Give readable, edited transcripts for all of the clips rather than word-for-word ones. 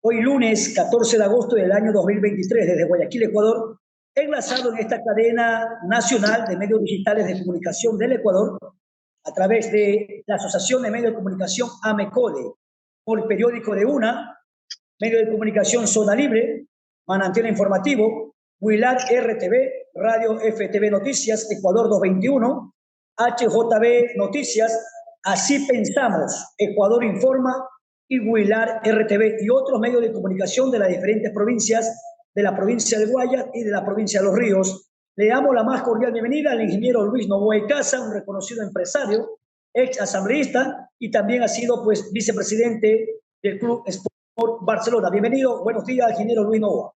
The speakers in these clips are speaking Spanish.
Hoy lunes 14 de agosto del año 2023, desde Guayaquil, Ecuador, enlazado en esta cadena nacional de medios digitales de comunicación del Ecuador, a través de la Asociación de Medios de Comunicación AMECODE, por el periódico de UNA, medio de comunicación Zona Libre, Manantial Informativo, Huilar RTV, Radio FTV Noticias, Ecuador 221, HJB Noticias, Así Pensamos, Ecuador Informa, y Huilar RTV y otros medios de comunicación de las diferentes provincias, de la provincia de Guayas y de la provincia de Los Ríos. Le damos la más cordial bienvenida al ingeniero Luis Novoa y Casa, un reconocido empresario, ex asambleísta y también ha sido pues vicepresidente del Club Sport Barcelona. Bienvenido, buenos días, ingeniero Luis Novoa.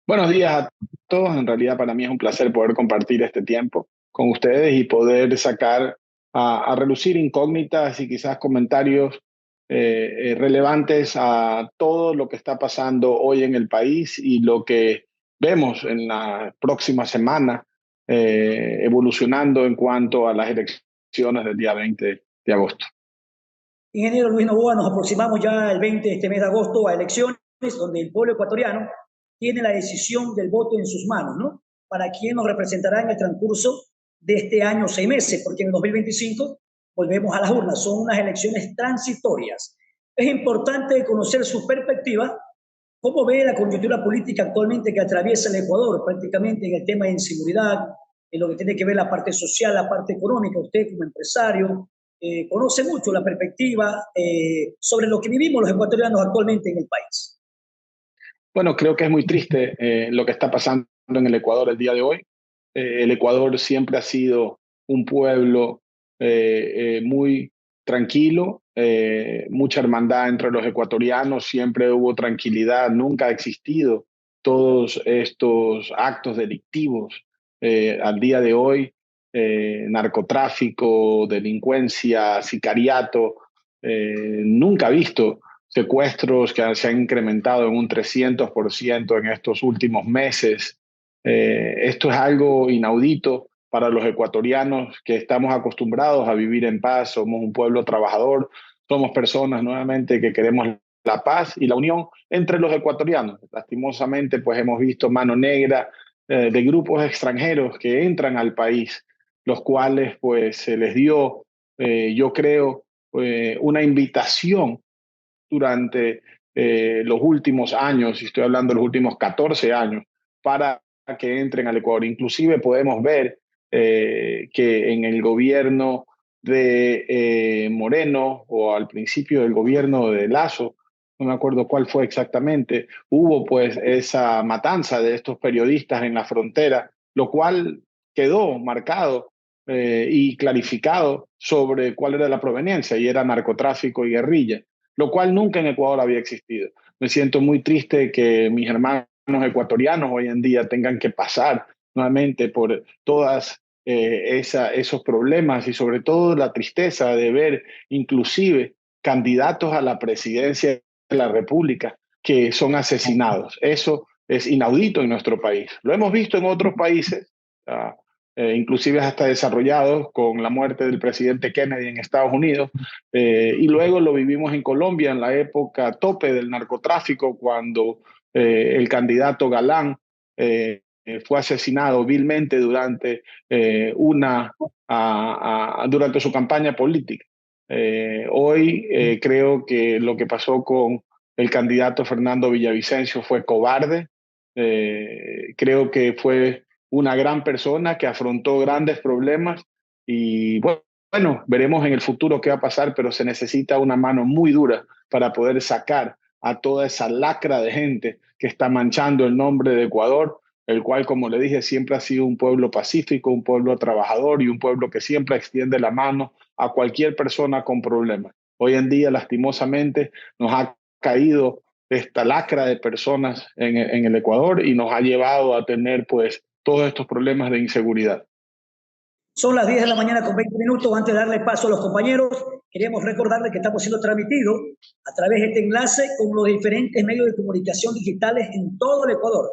Buenos días a todos. En realidad para mí es un placer poder compartir este tiempo con ustedes y poder sacar a relucir incógnitas y quizás comentarios relevantes a todo lo que está pasando hoy en el país y lo que vemos en la próxima semana evolucionando en cuanto a las elecciones del día 20 de agosto. Ingeniero Luis Novoa, nos aproximamos ya el 20 de este mes de agosto a elecciones donde el pueblo ecuatoriano tiene la decisión del voto en sus manos, ¿no? Para quién nos representará en el transcurso de este año 6 meses, porque en el 2025 volvemos a las urnas. Son unas elecciones transitorias. Es importante conocer su perspectiva. ¿Cómo ve la coyuntura política actualmente que atraviesa el Ecuador, prácticamente en el tema de inseguridad, en lo que tiene que ver la parte social, la parte económica? Usted como empresario conoce mucho la perspectiva sobre lo que vivimos los ecuatorianos actualmente en el país. Bueno, creo que es muy triste lo que está pasando en el Ecuador el día de hoy. El Ecuador siempre ha sido un pueblo muy tranquilo, mucha hermandad entre los ecuatorianos, siempre hubo tranquilidad, nunca ha existido todos estos actos delictivos. Al día de hoy, narcotráfico, delincuencia, sicariato, nunca ha visto secuestros que se han incrementado en un 300% en estos últimos meses. Esto es algo inaudito para los ecuatorianos que estamos acostumbrados a vivir en paz. Somos un pueblo trabajador, somos personas nuevamente que queremos la paz y la unión entre los ecuatorianos. Lastimosamente, pues hemos visto mano negra de grupos extranjeros que entran al país, los cuales pues se les dio, yo creo, una invitación durante los últimos años, y estoy hablando de los últimos 14 años, para que entren al Ecuador. Inclusive podemos ver que en el gobierno de Moreno o al principio del gobierno de Lasso, no me acuerdo cuál fue exactamente, hubo pues esa matanza de estos periodistas en la frontera, lo cual quedó marcado y clarificado sobre cuál era la proveniencia, y era narcotráfico y guerrilla, lo cual nunca en Ecuador había existido. Me siento muy triste que mis hermanos ecuatorianos hoy en día tengan que pasar nuevamente por todas esos problemas y sobre todo la tristeza de ver inclusive candidatos a la presidencia de la República que son asesinados. Eso es inaudito en nuestro país. Lo hemos visto en otros países, inclusive hasta desarrollados con la muerte del presidente Kennedy en Estados Unidos, y luego lo vivimos en Colombia en la época tope del narcotráfico, cuando el candidato Galán fue asesinado vilmente durante, durante su campaña política. Hoy creo que lo que pasó con el candidato Fernando Villavicencio fue cobarde. Creo que fue una gran persona que afrontó grandes problemas y bueno, veremos en el futuro qué va a pasar, pero se necesita una mano muy dura para poder sacar a toda esa lacra de gente que está manchando el nombre de Ecuador, el cual, como le dije, siempre ha sido un pueblo pacífico, un pueblo trabajador y un pueblo que siempre extiende la mano a cualquier persona con problemas. Hoy en día, lastimosamente, nos ha caído esta lacra de personas en el Ecuador y nos ha llevado a tener pues todos estos problemas de inseguridad. Son las 10 de la mañana con 20 minutos. Antes de darle paso a los compañeros, queríamos recordarles que estamos siendo transmitidos a través de este enlace con los diferentes medios de comunicación digitales en todo el Ecuador.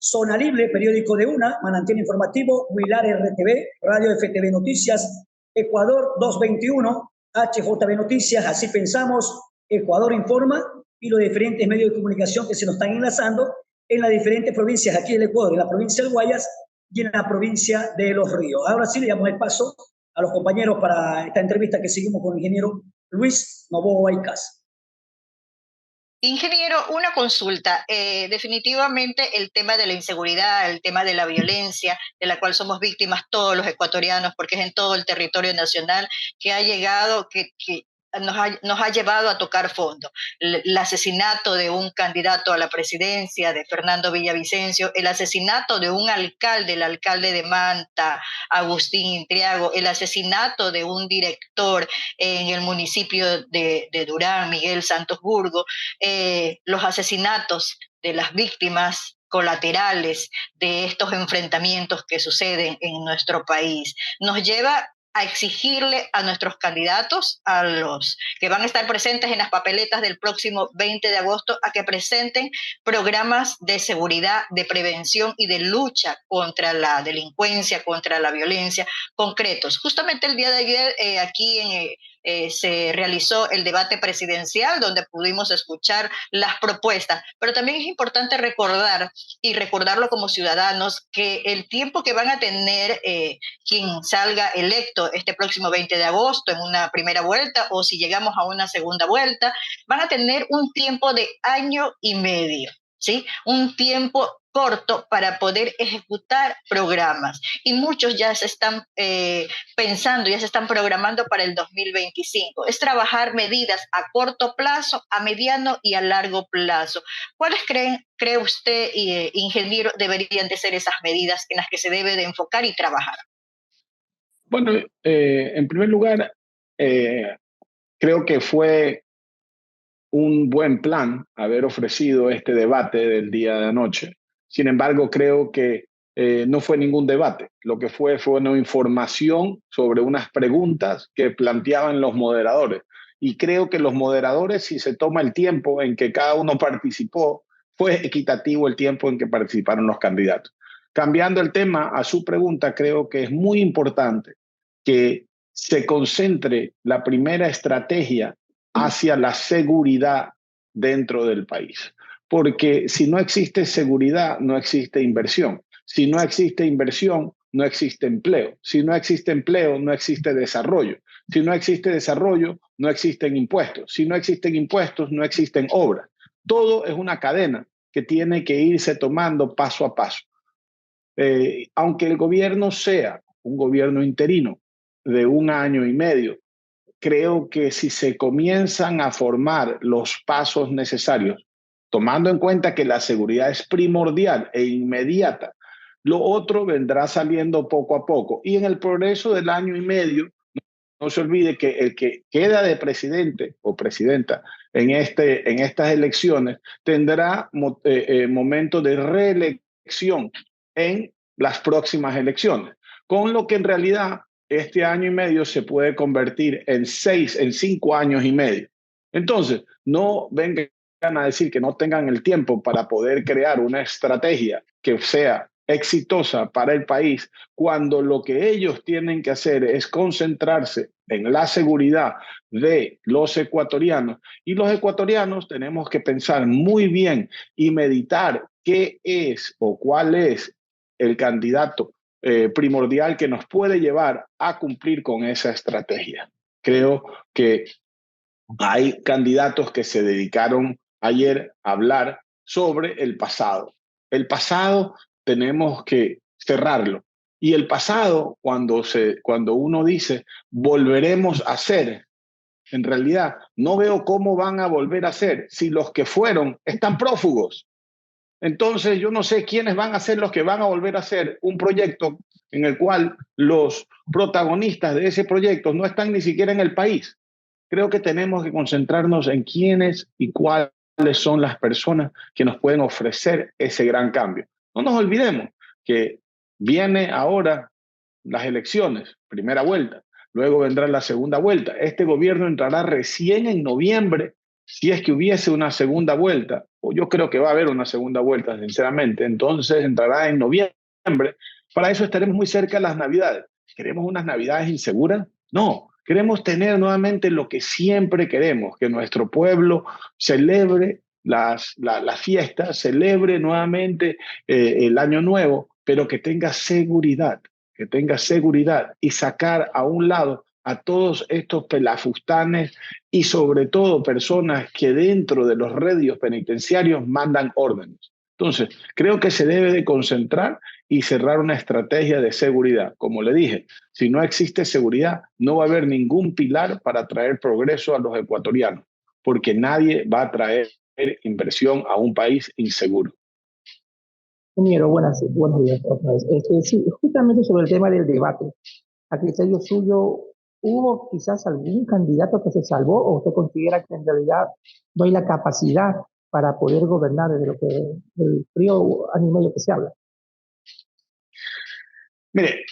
Zona Libre, periódico de UNA, Manantial Informativo, Huilar RTV, Radio FTV Noticias, Ecuador 221, HJB Noticias, Así Pensamos, Ecuador Informa y los diferentes medios de comunicación que se nos están enlazando en las diferentes provincias aquí del Ecuador, en la provincia del Guayas y en la provincia de Los Ríos. Ahora sí le damos el paso a los compañeros para esta entrevista que seguimos con el ingeniero Luis Novoa Icaz. Ingeniero, una consulta. Definitivamente el tema de la inseguridad, el tema de la violencia, de la cual somos víctimas todos los ecuatorianos, porque es en todo el territorio nacional que ha llegado, que nos ha llevado a tocar fondo. El asesinato de un candidato a la presidencia, de Fernando Villavicencio, el asesinato de un alcalde, el alcalde de Manta, Agustín Intriago, el asesinato de un director en el municipio de Durán, Miguel Santos Burgo, los asesinatos de las víctimas colaterales de estos enfrentamientos que suceden en nuestro país, nos lleva a exigirle a nuestros candidatos, a los que van a estar presentes en las papeletas del próximo 20 de agosto, a que presenten programas de seguridad, de prevención y de lucha contra la delincuencia, contra la violencia, concretos. Justamente el día de ayer aquí se realizó el debate presidencial donde pudimos escuchar las propuestas, pero también es importante recordar y recordarlo como ciudadanos que el tiempo que van a tener quien salga electo este próximo 20 de agosto en una primera vuelta o si llegamos a una segunda vuelta, van a tener un tiempo de año y medio, ¿sí? Un tiempo corto para poder ejecutar programas y muchos ya se están pensando, ya se están programando para el 2025. Es trabajar medidas a corto plazo, a mediano y a largo plazo. ¿Cuáles cree usted, ingeniero, deberían de ser esas medidas en las que se debe de enfocar y trabajar? Bueno, en primer lugar, creo que fue un buen plan haber ofrecido este debate del día de anoche. Sin embargo, creo que no fue ningún debate. Lo que fue una información sobre unas preguntas que planteaban los moderadores. Y creo que los moderadores, si se toma el tiempo en que cada uno participó, fue equitativo el tiempo en que participaron los candidatos. Cambiando el tema a su pregunta, creo que es muy importante que se concentre la primera estrategia hacia la seguridad dentro del país. Porque si no existe seguridad, no existe inversión. Si no existe inversión, no existe empleo. Si no existe empleo, no existe desarrollo. Si no existe desarrollo, no existen impuestos. Si no existen impuestos, no existen obras. Todo es una cadena que tiene que irse tomando paso a paso. Aunque el gobierno sea un gobierno interino de 1 año y medio, creo que si se comienzan a formar los pasos necesarios, tomando en cuenta que la seguridad es primordial e inmediata, lo otro vendrá saliendo poco a poco. Y en el progreso del año y medio, no se olvide que el que queda de presidente o presidenta en estas elecciones tendrá momento de reelección en las próximas elecciones, con lo que en realidad este año y medio se puede convertir en 5 años y medio. Entonces, no vengan a decir que no tengan el tiempo para poder crear una estrategia que sea exitosa para el país, cuando lo que ellos tienen que hacer es concentrarse en la seguridad de los ecuatorianos. Y los ecuatorianos tenemos que pensar muy bien y meditar qué es o cuál es el candidato primordial que nos puede llevar a cumplir con esa estrategia. Creo que hay candidatos que se dedicaron ayer a hablar sobre el pasado. El pasado tenemos que cerrarlo. Y el pasado, cuando uno dice volveremos a ser, en realidad no veo cómo van a volver a ser si los que fueron están prófugos. Entonces yo no sé quiénes van a ser los que van a volver a hacer un proyecto en el cual los protagonistas de ese proyecto no están ni siquiera en el país. Creo que tenemos que concentrarnos en quiénes y cuáles son las personas que nos pueden ofrecer ese gran cambio. No nos olvidemos que viene ahora las elecciones, primera vuelta, luego vendrá la segunda vuelta. Este gobierno entrará recién en noviembre, si es que hubiese una segunda vuelta, o yo creo que va a haber una segunda vuelta, sinceramente, entonces entrará en noviembre. Para eso estaremos muy cerca de las Navidades. ¿Queremos unas Navidades inseguras? No. Queremos tener nuevamente lo que siempre queremos, que nuestro pueblo celebre las fiestas, celebre nuevamente el Año Nuevo, pero que tenga seguridad y sacar a un lado a todos estos pelafustanes y sobre todo personas que dentro de los redios penitenciarios mandan órdenes. Entonces, creo que se debe de concentrar y cerrar una estrategia de seguridad. Como le dije, si no existe seguridad, no va a haber ningún pilar para traer progreso a los ecuatorianos, porque nadie va a traer inversión a un país inseguro. Ingeniero, buenos días otra vez. Sí, justamente sobre el tema del debate, a criterio suyo, ¿hubo quizás algún candidato que se salvó o usted considera que en realidad no hay la capacidad para poder gobernar desde el frío año y medio que se habla? Mire,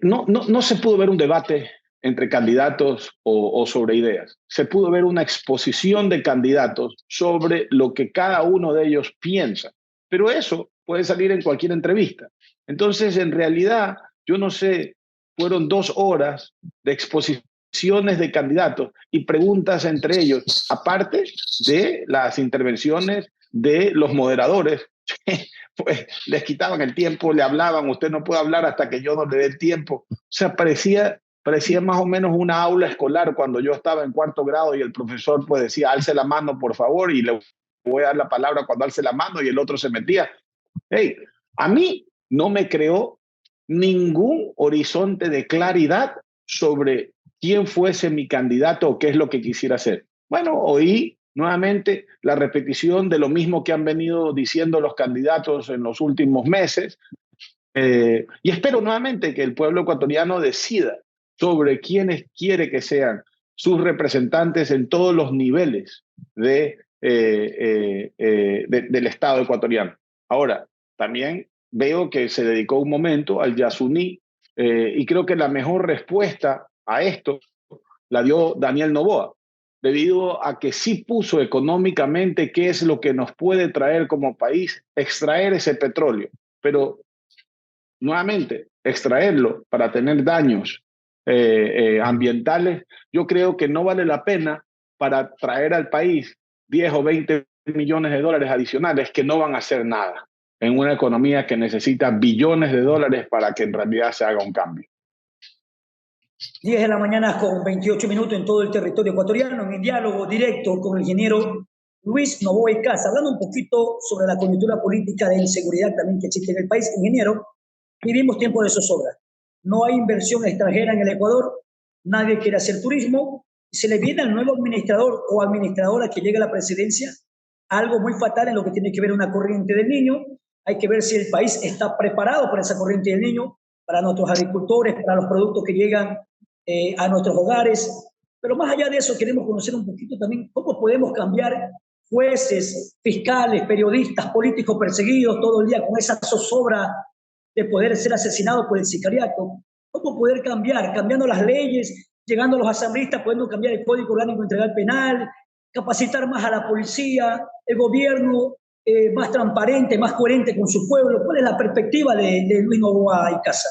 no se pudo ver un debate entre candidatos o sobre ideas. Se pudo ver una exposición de candidatos sobre lo que cada uno de ellos piensa. Pero eso puede salir en cualquier entrevista. Entonces, en realidad, yo no sé, fueron 2 horas de exposiciones de candidatos y preguntas entre ellos, aparte de las intervenciones de los moderadores. Pues les quitaban el tiempo, le hablaban, usted no puede hablar hasta que yo no le dé el tiempo. O sea, parecía más o menos una aula escolar cuando yo estaba en 4º grado y el profesor pues decía, alce la mano por favor, y le voy a dar la palabra cuando alce la mano, y el otro se metía. Hey, a mí no me creó ningún horizonte de claridad sobre quién fuese mi candidato o qué es lo que quisiera hacer. Bueno, oí nuevamente la repetición de lo mismo que han venido diciendo los candidatos en los últimos meses, y espero nuevamente que el pueblo ecuatoriano decida sobre quiénes quiere que sean sus representantes en todos los niveles del Estado ecuatoriano. Ahora, también veo que se dedicó un momento al Yasuní, y creo que la mejor respuesta a esto la dio Daniel Noboa, debido a que sí puso económicamente qué es lo que nos puede traer como país extraer ese petróleo, pero nuevamente extraerlo para tener daños ambientales, yo creo que no vale la pena para traer al país 10 o 20 millones de dólares adicionales que no van a hacer nada en una economía que necesita billones de dólares para que en realidad se haga un cambio. 10 de la mañana con 28 minutos en todo el territorio ecuatoriano, en diálogo directo con el ingeniero Luis Noboa y Casa, hablando un poquito sobre la coyuntura política de inseguridad también que existe en el país. Ingeniero, vivimos tiempos de zozobra. No hay inversión extranjera en el Ecuador, nadie quiere hacer turismo. Se le viene al nuevo administrador o administradora que llega a la presidencia algo muy fatal en lo que tiene que ver una corriente del Niño. Hay que ver si el país está preparado para esa corriente del Niño, para nuestros agricultores, para los productos que llegan a nuestros hogares. Pero más allá de eso, queremos conocer un poquito también cómo podemos cambiar jueces, fiscales, periodistas, políticos perseguidos todo el día con esa zozobra de poder ser asesinado por el sicariato. ¿Cómo poder cambiar? Cambiando las leyes, llegando a los asambleístas, podemos cambiar el Código Orgánico Integral Penal, capacitar más a la policía, el gobierno más transparente, más coherente con su pueblo. ¿Cuál es la perspectiva de Luis Noboa y Casa?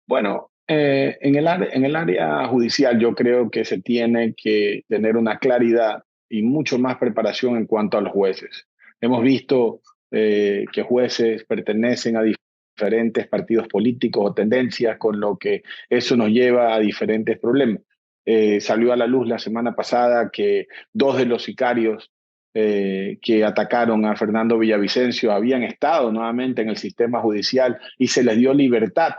Bueno, en el área judicial yo creo que se tiene que tener una claridad y mucho más preparación en cuanto a los jueces. Hemos visto que jueces pertenecen a diferentes partidos políticos o tendencias, con lo que eso nos lleva a diferentes problemas. Salió a la luz la semana pasada que 2 de los sicarios que atacaron a Fernando Villavicencio habían estado nuevamente en el sistema judicial y se les dio libertad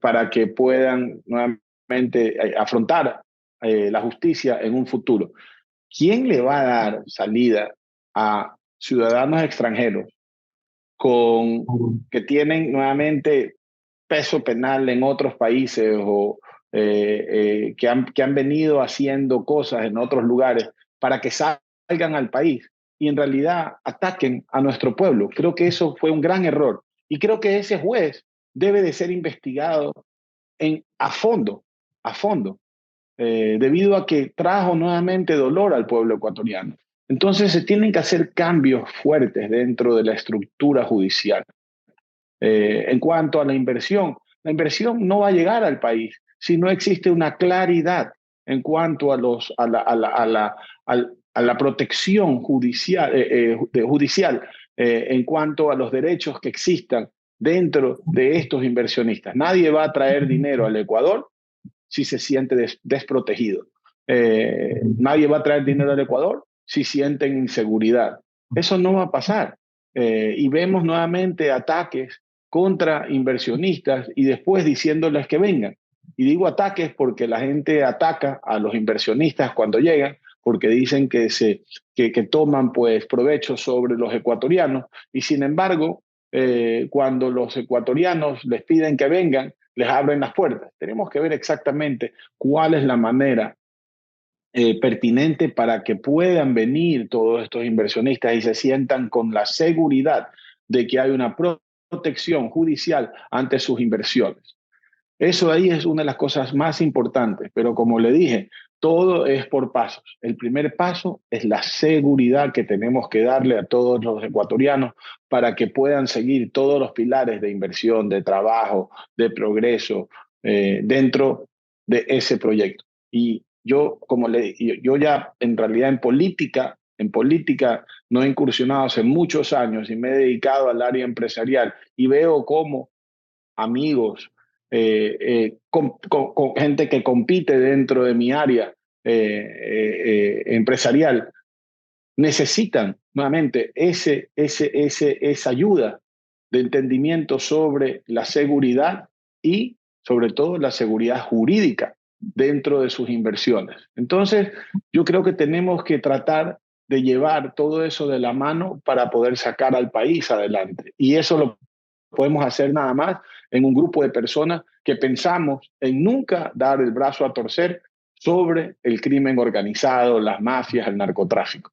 para que puedan nuevamente afrontar la justicia en un futuro. ¿Quién le va a dar salida a ciudadanos extranjeros que tienen nuevamente peso penal en otros países o que han venido haciendo cosas en otros lugares para que salgan al país y en realidad ataquen a nuestro pueblo? Creo que eso fue un gran error y creo que ese juez debe de ser investigado a fondo, debido a que trajo nuevamente dolor al pueblo ecuatoriano. Entonces se tienen que hacer cambios fuertes dentro de la estructura judicial. En cuanto a la inversión no va a llegar al país si no existe una claridad en cuanto a la protección judicial, en cuanto a los derechos que existan dentro de estos inversionistas. Nadie va a traer dinero al Ecuador si se siente desprotegido. Nadie va a traer dinero al Ecuador si sienten inseguridad. Eso no va a pasar. Y vemos nuevamente ataques contra inversionistas y después diciéndoles que vengan. Y digo ataques porque la gente ataca a los inversionistas cuando llegan, porque dicen que toman pues provecho sobre los ecuatorianos, y sin embargo, cuando los ecuatorianos les piden que vengan, les abren las puertas. Tenemos que ver exactamente cuál es la manera pertinente para que puedan venir todos estos inversionistas y se sientan con la seguridad de que hay una protección judicial ante sus inversiones. Eso ahí es una de las cosas más importantes, pero como le dije, todo es por pasos. El primer paso es la seguridad que tenemos que darle a todos los ecuatorianos para que puedan seguir todos los pilares de inversión, de trabajo, de progreso dentro de ese proyecto. Y yo, como le dije, yo ya en realidad en política no he incursionado hace muchos años y me he dedicado al área empresarial y veo cómo amigos, con gente que compite dentro de mi área empresarial, necesitan nuevamente esa ayuda de entendimiento sobre la seguridad y sobre todo la seguridad jurídica dentro de sus inversiones. Entonces, yo creo que tenemos que tratar de llevar todo eso de la mano para poder sacar al país adelante. Y eso lo podemos hacer nada más en un grupo de personas que pensamos en nunca dar el brazo a torcer sobre el crimen organizado, las mafias, el narcotráfico.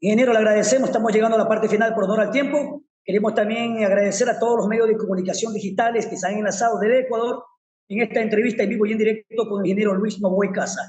Ingeniero, le agradecemos, estamos llegando a la parte final por honor al tiempo. Queremos también agradecer a todos los medios de comunicación digitales que se han enlazado desde Ecuador en esta entrevista en vivo y en directo con el ingeniero Luis Novoa y Casa.